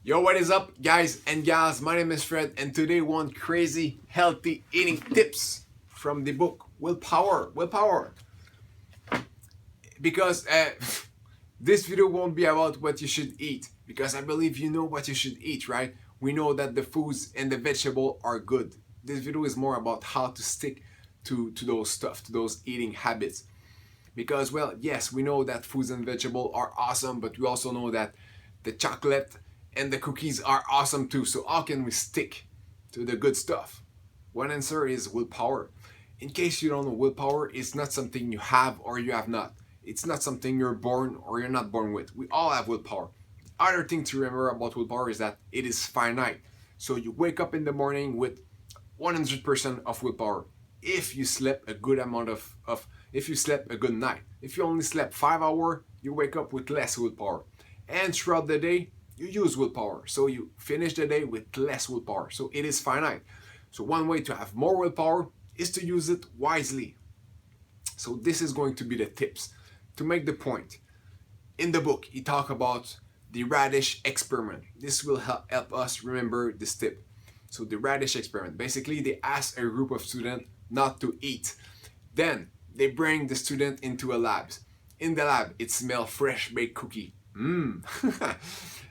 Yo, what is up, guys and gals? My name is Fred, and today one crazy healthy eating tips from the book Willpower. Willpower. Because this video won't be about what you should eat, because I believe you know what you should eat, right? We know that the foods and the vegetable are good. This video is more about how to stick to those stuff, to those eating habits. Because, well, yes, we know that foods and vegetable are awesome, but we also know that the chocolate and the cookies are awesome too. So how can we stick to the good stuff? One answer is willpower. In case you don't know, willpower is not something you have or you have not. It's not something you're born or you're not born with. We all have willpower. The other thing to remember about willpower is that it is finite. So you wake up in the morning with 100% of willpower. If you slept a good amount of if you slept a good night. If you only slept 5 hours, you wake up with less willpower. And throughout the day, you use willpower. So you finish the day with less willpower. So it is finite. So one way to have more willpower is to use it wisely. So this is going to be the tips. To make the point, in the book, he talk about the radish experiment. This will help us remember this tip. So the radish experiment, basically they ask a group of students not to eat. Then they bring the student into a lab. In the lab, it smells fresh baked cookie. Mmm.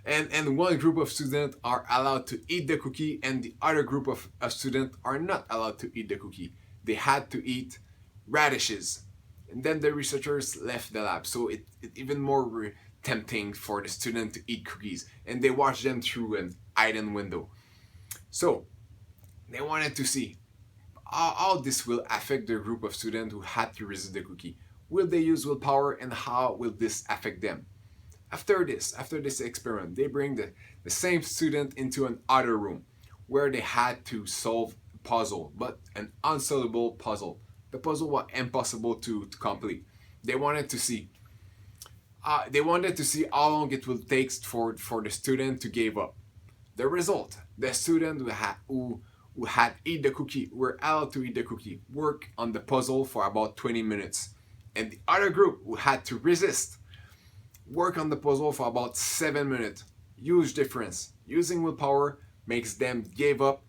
and one group of students are allowed to eat the cookie, and the other group of students are not allowed to eat the cookie. They had to eat radishes. And then the researchers left the lab, so it even more tempting for the student to eat cookies, and they watched them through an hidden window. So they wanted to see how this will affect the group of students who had to resist the cookie. Will they use willpower, and how will this affect them? After this experiment, they bring the same student into an other room where they had to solve a puzzle, but an unsolvable puzzle. The puzzle was impossible to complete. They wanted to see how long it will take for the student to give up. The result: the student who had eat the cookie were allowed to eat the cookie, work on the puzzle for about 20 minutes, and the other group who had to resist work on the puzzle for about 7 minutes. Huge difference. Using willpower makes them give up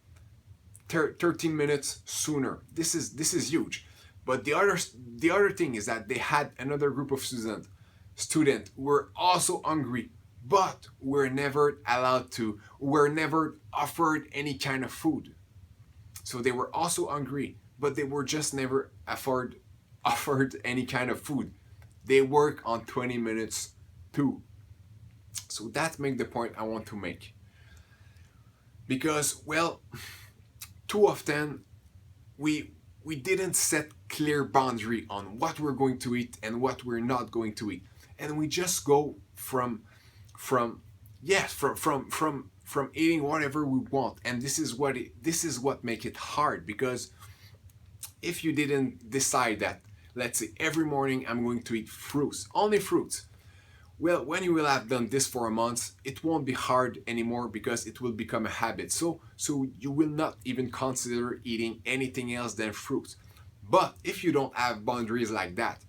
13 minutes sooner. This is huge. But the other thing is that they had another group of students who were also hungry, but were never offered any kind of food. So they were also hungry, but they were just never offered any kind of food. They work on 20 minutes too. So that makes the point I want to make. Because, well, too often we didn't set clear boundary on what we're going to eat and what we're not going to eat, and we just go from yes from eating whatever we want. And this is what make it hard, because if you didn't decide that, let's say every morning I'm going to eat fruits, only fruits, well, when you will have done this for a month, it won't be hard anymore, because it will become a habit. So you will not even consider eating anything else than fruit. But if you don't have boundaries like that,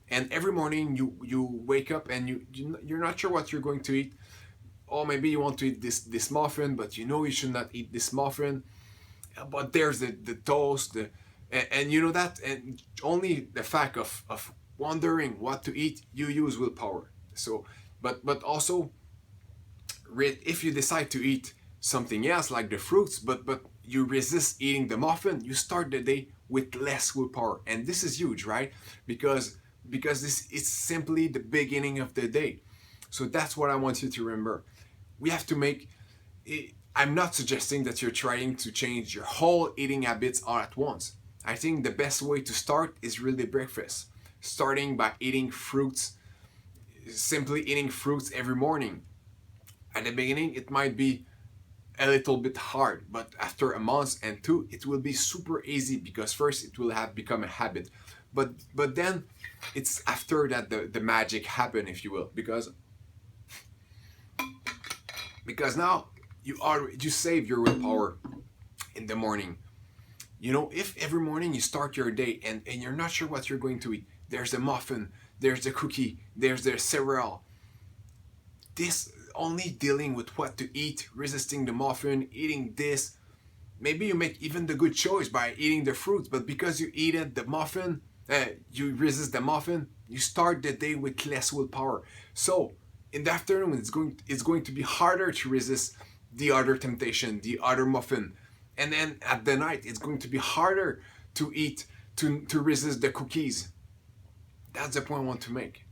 and every morning you wake up and you're not sure what you're going to eat, or maybe you want to eat this muffin, but you know you should not eat this muffin. But there's the toast, and you know that, and only the fact of wondering what to eat, you use willpower. So, but also, if you decide to eat something else like the fruits, but you resist eating the muffin, you start the day with less willpower, and this is huge, right? Because this is simply the beginning of the day. So that's what I want you to remember. We have to make. I'm not suggesting that you're trying to change your whole eating habits all at once. I think the best way to start is really breakfast, starting by eating fruits, simply eating fruits every morning. At the beginning, it might be a little bit hard, but after a month and two, it will be super easy, because first it will have become a habit. But then it's after that the magic happen, if you will, because now you save your willpower in the morning. You know, if every morning you start your day and you're not sure what you're going to eat, there's a muffin, there's the cookie, there's the cereal. This only dealing with what to eat, resisting the muffin, eating this. Maybe you make even the good choice by eating the fruits, but because you eat it, the muffin, you resist the muffin, you start the day with less willpower. So in the afternoon, it's going to be harder to resist the other temptation, the other muffin. And then at the night, it's going to be harder to eat, to resist the cookies. That's the point I want to make.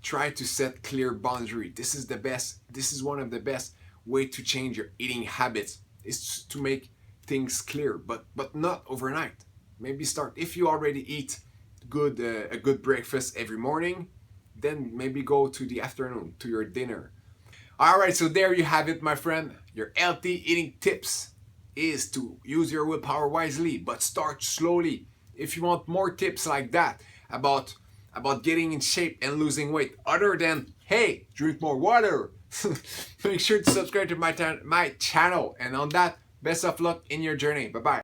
Try to set clear boundary. This is one of the best way to change your eating habits, is to make things clear, but not overnight. Maybe start, if you already eat a good breakfast every morning, then maybe go to the afternoon, to your dinner. All right, so there you have it, my friend. Your healthy eating tips is to use your willpower wisely, but start slowly. If you want more tips like that about getting in shape and losing weight, other than, hey, drink more water, make sure to subscribe to my channel. And on that, best of luck in your journey. Bye-bye.